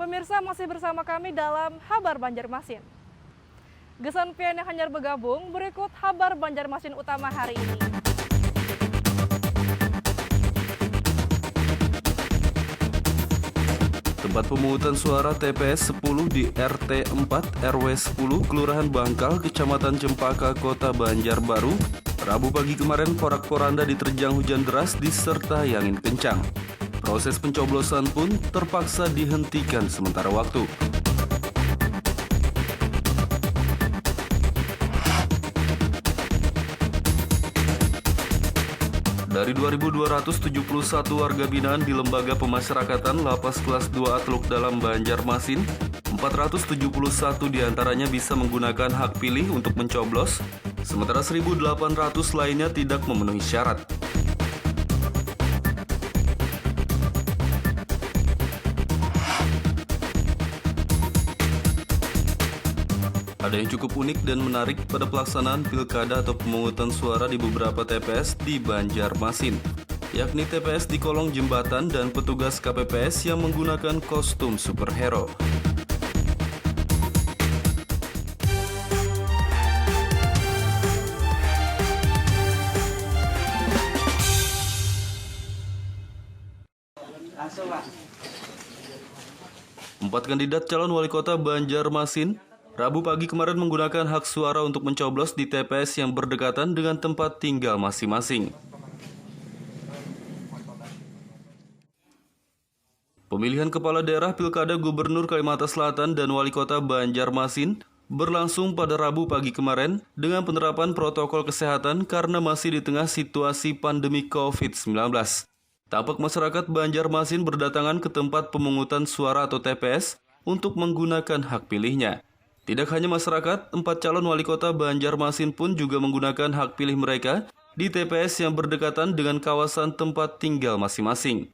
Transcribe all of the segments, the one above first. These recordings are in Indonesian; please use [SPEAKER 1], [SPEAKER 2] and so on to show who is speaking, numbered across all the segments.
[SPEAKER 1] Pemirsa masih bersama kami dalam Habar Banjarmasin. Gesan pian yang hanyar bergabung, berikut Habar Banjarmasin utama hari ini.
[SPEAKER 2] Tempat pemungutan suara TPS 10 di RT 4 RW 10 Kelurahan Bangkal, Kecamatan Cempaka, Kota Banjarbaru, Rabu pagi kemarin porak-poranda diterjang hujan deras disertai angin kencang. Proses pencoblosan pun terpaksa dihentikan sementara waktu. Dari 2.271 warga binaan di Lembaga Pemasyarakatan Lapas Kelas 2A Teluk Dalam Banjarmasin, 471 diantaranya bisa menggunakan hak pilih untuk mencoblos, sementara 1.800 lainnya tidak memenuhi syarat. Ada yang cukup unik dan menarik pada pelaksanaan pilkada atau pemungutan suara di beberapa TPS di Banjarmasin, yakni TPS di kolong jembatan dan petugas KPPS yang menggunakan kostum superhero. Empat kandidat calon wali kota Banjarmasin Rabu pagi kemarin menggunakan hak suara untuk mencoblos di TPS yang berdekatan dengan tempat tinggal masing-masing. Pemilihan kepala daerah Pilkada Gubernur Kalimantan Selatan dan Wali Kota Banjarmasin berlangsung pada Rabu pagi kemarin dengan penerapan protokol kesehatan karena masih di tengah situasi pandemi COVID-19. Tampak masyarakat Banjarmasin berdatangan ke tempat pemungutan suara atau TPS untuk menggunakan hak pilihnya. Tidak hanya masyarakat, 4 calon wali kota Banjarmasin pun juga menggunakan hak pilih mereka di TPS yang berdekatan dengan kawasan tempat tinggal masing-masing.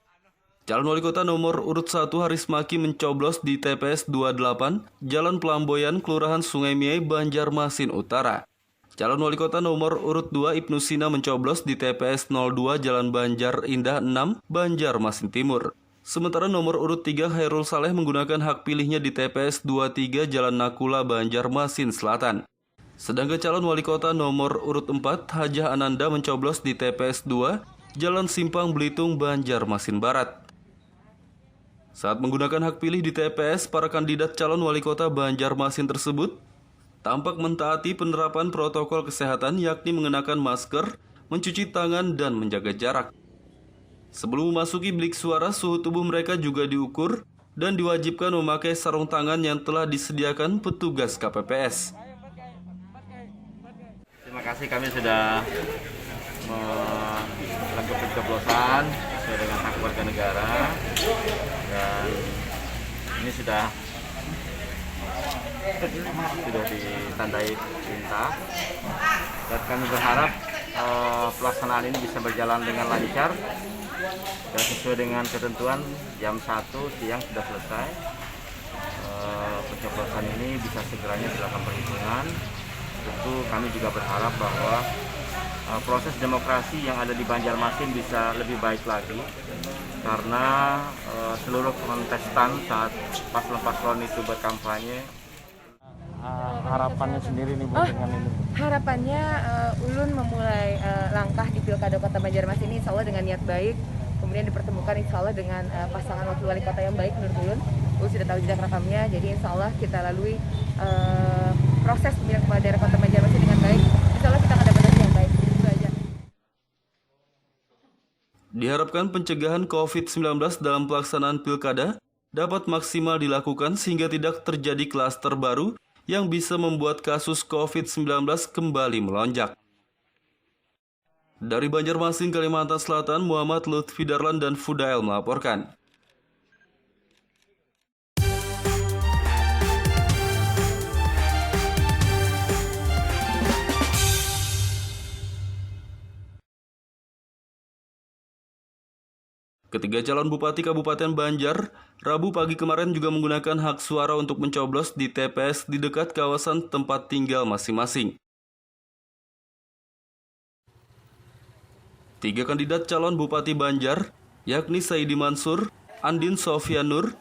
[SPEAKER 2] Calon wali kota nomor urut 1 Haris Maki mencoblos di TPS 28, Jalan Pelamboyan, Kelurahan Sungai Miai, Banjarmasin Utara. Calon wali kota nomor urut 2 Ibnu Sina mencoblos di TPS 02, Jalan Banjar Indah 6, Banjarmasin Timur. Sementara nomor urut 3 Hairul Saleh menggunakan hak pilihnya di TPS 23 Jalan Nakula, Banjarmasin Selatan. Sedangkan calon wali kota nomor urut 4 Hajah Ananda mencoblos di TPS 2 Jalan Simpang Belitung, Banjarmasin Barat. Saat menggunakan hak pilih di TPS, para kandidat calon wali kota Banjarmasin tersebut tampak mentaati penerapan protokol kesehatan yakni mengenakan masker, mencuci tangan, dan menjaga jarak. Sebelum memasuki bilik suara, suhu tubuh mereka juga diukur dan diwajibkan memakai sarung tangan yang telah disediakan petugas KPPS.
[SPEAKER 3] Terima kasih, kami sudah melakukan pencoblosan sesuai dengan hak warga negara dan ini sudah ditandai tinta dan kami berharap pelaksanaan ini bisa berjalan dengan lancar. Dan sesuai dengan ketentuan jam 1 siang sudah selesai. Pencoblosan ini bisa segeranya dilakukan perhitungan. Tentu kami juga berharap bahwa proses demokrasi yang ada di Banjarmasin bisa lebih baik lagi karena seluruh kontestan saat paslon-paslon itu berkampanye.
[SPEAKER 4] Harapannya sendiri nih Bu dengan ini?
[SPEAKER 5] Harapannya Ulun memulai langkah di Pilkada Kota Banjarmasin ini insya Allah dengan niat baik, kemudian dipertemukan insya Allah dengan pasangan wakil wali kota yang baik menurut Ulun. Ulun sudah tahu jejak rekamnya, jadi insya Allah kita lalui proses pemilihan kepala daerah Kota Banjarmasin dengan baik. Insya Allah kita akan dapat hasil yang baik. Itu aja.
[SPEAKER 2] Diharapkan pencegahan COVID-19 dalam pelaksanaan pilkada dapat maksimal dilakukan sehingga tidak terjadi klaster baru yang bisa membuat kasus COVID-19 kembali melonjak. Dari Banjarmasin, Kalimantan Selatan, Muhammad Lutfi Darlan dan Fudail melaporkan. Ketiga calon bupati Kabupaten Banjar, Rabu pagi kemarin juga menggunakan hak suara untuk mencoblos di TPS di dekat kawasan tempat tinggal masing-masing. Tiga kandidat calon Bupati Banjar, yakni Saidi Mansur, Andin Sofianur,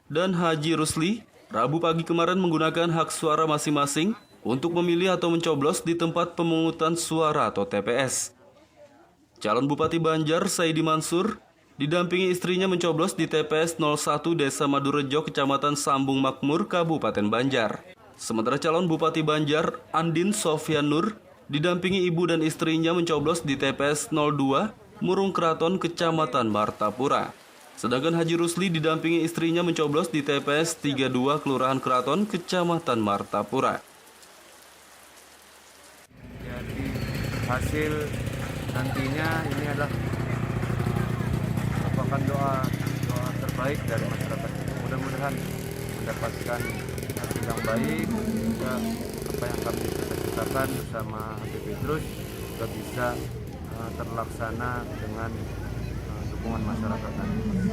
[SPEAKER 2] dan Haji Rusli, Rabu pagi kemarin menggunakan hak suara masing-masing untuk memilih atau mencoblos di tempat pemungutan suara atau TPS. Calon Bupati Banjar, Saidi Mansur, didampingi istrinya mencoblos di TPS 01 Desa Madurejo, Kecamatan Sambung Makmur, Kabupaten Banjar. Sementara calon Bupati Banjar, Andin Sofyan Nur, didampingi ibu dan istrinya mencoblos di TPS 02 Murung Kraton, Kecamatan Martapura. Sedangkan Haji Rusli didampingi istrinya mencoblos di TPS 32 Kelurahan Kraton, Kecamatan Martapura.
[SPEAKER 4] Jadi hasil nantinya ini adalah merupakan doa terbaik dari masyarakat. Mudah-mudahan mendapatkan hasil yang baik, juga apa yang kami cita-citakan bersama Habib Idrus juga bisa terlaksana dengan dukungan masyarakat.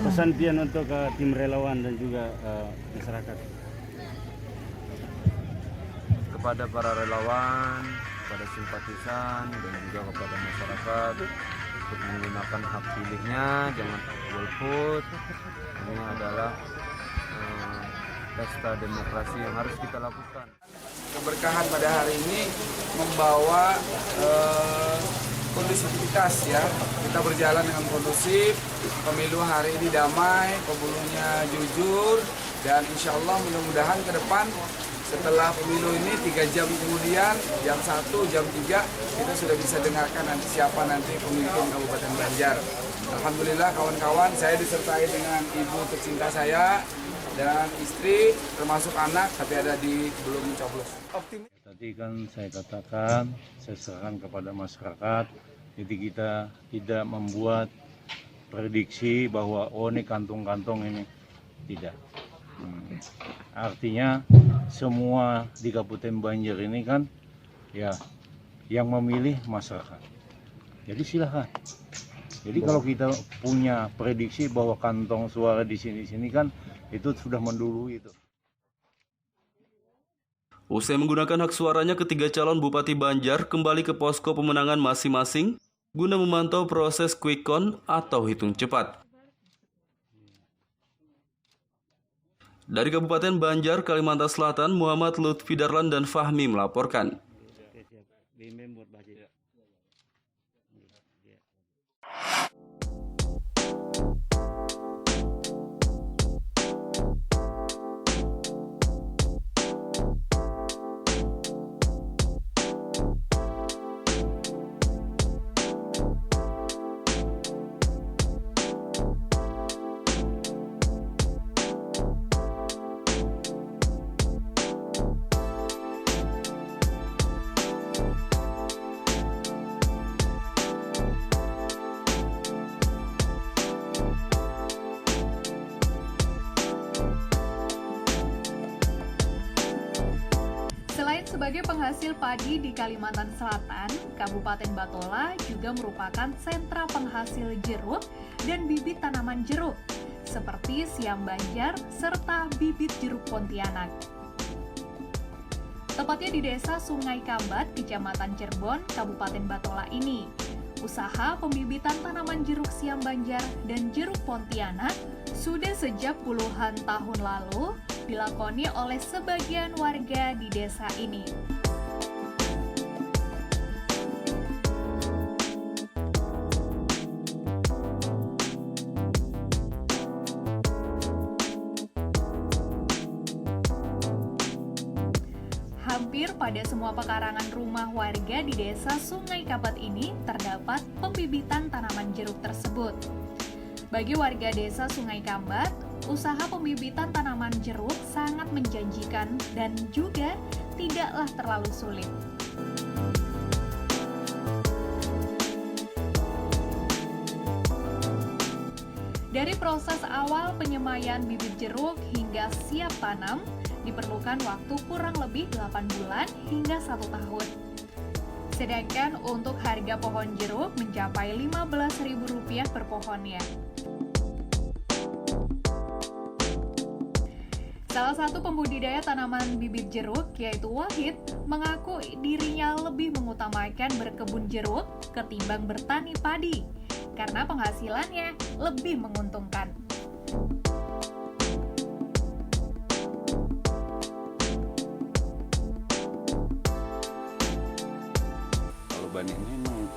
[SPEAKER 6] Pesan pian untuk tim relawan dan juga masyarakat.
[SPEAKER 4] Kepada para relawan, kepada simpatisan, dan juga kepada masyarakat untuk menggunakan hak pilihnya, jangan golput. Ini adalah pesta demokrasi yang harus kita lakukan.
[SPEAKER 7] Keberkahan pada hari ini membawa kondusivitas ya. Kita berjalan dengan kondusif, pemilu hari ini damai, pemilunya jujur, dan insya Allah mudah-mudahan ke depan setelah pemilu ini 3 jam kemudian, jam 1, jam 3, kita sudah bisa dengarkan nanti siapa nanti pemimpin Kabupaten Banjar. Alhamdulillah kawan-kawan, saya disertai dengan ibu tercinta saya dan istri, termasuk anak, tapi ada di belum mencoblos.
[SPEAKER 6] Tadi kan saya katakan, saya serahkan kepada masyarakat, jadi kita tidak membuat prediksi bahwa oh ini kantong-kantong ini, tidak. Artinya semua di Kabupaten Banjar ini kan ya yang memilih masyarakat. Jadi silakan. Jadi kalau kita punya prediksi bahwa kantong suara di sini kan itu sudah mendului itu.
[SPEAKER 2] Usai menggunakan hak suaranya, ketiga calon Bupati Banjar kembali ke posko pemenangan masing-masing guna memantau proses quick count atau hitung cepat. Dari Kabupaten Banjar, Kalimantan Selatan, Muhammad Lutfi Darlan dan Fahmi melaporkan.
[SPEAKER 8] Selain sebagai penghasil padi di Kalimantan Selatan, Kabupaten Batola juga merupakan sentra penghasil jeruk dan bibit tanaman jeruk, seperti siam Banjar serta bibit jeruk Pontianak. Tepatnya di Desa Sungai Kambat, Kecamatan Cirebon, Kabupaten Batola ini, usaha pembibitan tanaman jeruk siam Banjar dan jeruk Pontianak sudah sejak puluhan tahun lalu dilakoni oleh sebagian warga di desa ini. Hampir pada semua pekarangan rumah warga di desa Sungai Kambat ini terdapat pembibitan tanaman jeruk tersebut. Bagi warga desa Sungai Kambat, usaha pembibitan tanaman jeruk sangat menjanjikan dan juga tidaklah terlalu sulit. Dari proses awal penyemaian bibit jeruk hingga siap tanam, diperlukan waktu kurang lebih 8 bulan hingga 1 tahun. Sedangkan untuk harga pohon jeruk mencapai Rp15.000 per pohonnya. Salah satu pembudidaya tanaman bibit jeruk, yaitu Wahid, mengaku dirinya lebih mengutamakan berkebun jeruk ketimbang bertani padi, karena penghasilannya lebih menguntungkan.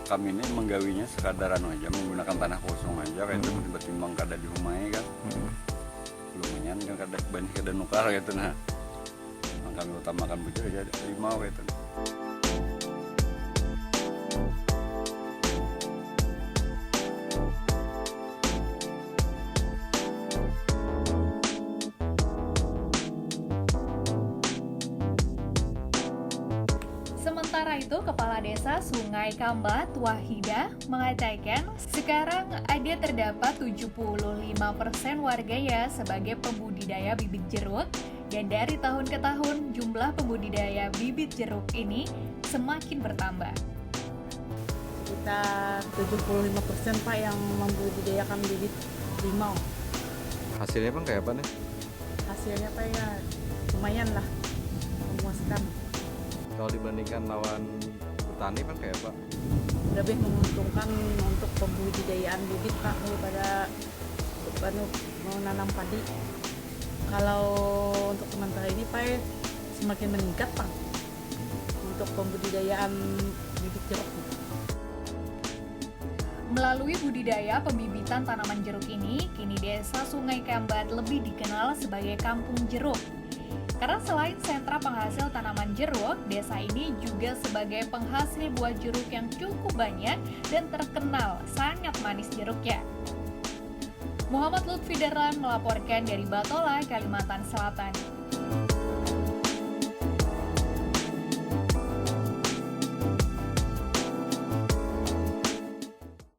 [SPEAKER 4] kami ini menggawinya sekadaran aja, menggunakan tanah kosong aja kayak itu timbang kada di rumah kan. Lumayan kan kada banyak kada nukar gitu nah. Kami utamakan bujur aja 5 gitu.
[SPEAKER 8] Sementara itu, Kepala Desa Sungai Kambat, Wahida, mengatakan sekarang ada terdapat 75% warganya sebagai pembudidaya bibit jeruk, dan dari tahun ke tahun jumlah pembudidaya bibit jeruk ini semakin bertambah.
[SPEAKER 9] Sekitar 75% Pak yang membudidayakan bibit limau.
[SPEAKER 10] Hasilnya Bang kayak apa nih?
[SPEAKER 9] Hasilnya Pak ya lumayan lah, memuaskan.
[SPEAKER 10] Kalau dibandingkan lawan petani Bang kayak apa?
[SPEAKER 9] Lebih menguntungkan untuk pembudidayaan bibit Pak daripada menanam padi. Kalau untuk sementara ini Pak semakin meningkat Pak untuk pembudidayaan bibit jeruk.
[SPEAKER 8] Melalui budidaya pembibitan tanaman jeruk ini, kini Desa Sungai Kambat lebih dikenal sebagai Kampung Jeruk. Karena selain sentra penghasil tanaman jeruk, desa ini juga sebagai penghasil buah jeruk yang cukup banyak dan terkenal sangat manis jeruknya. Muhammad Lutfi Darlan melaporkan dari Batola, Kalimantan Selatan.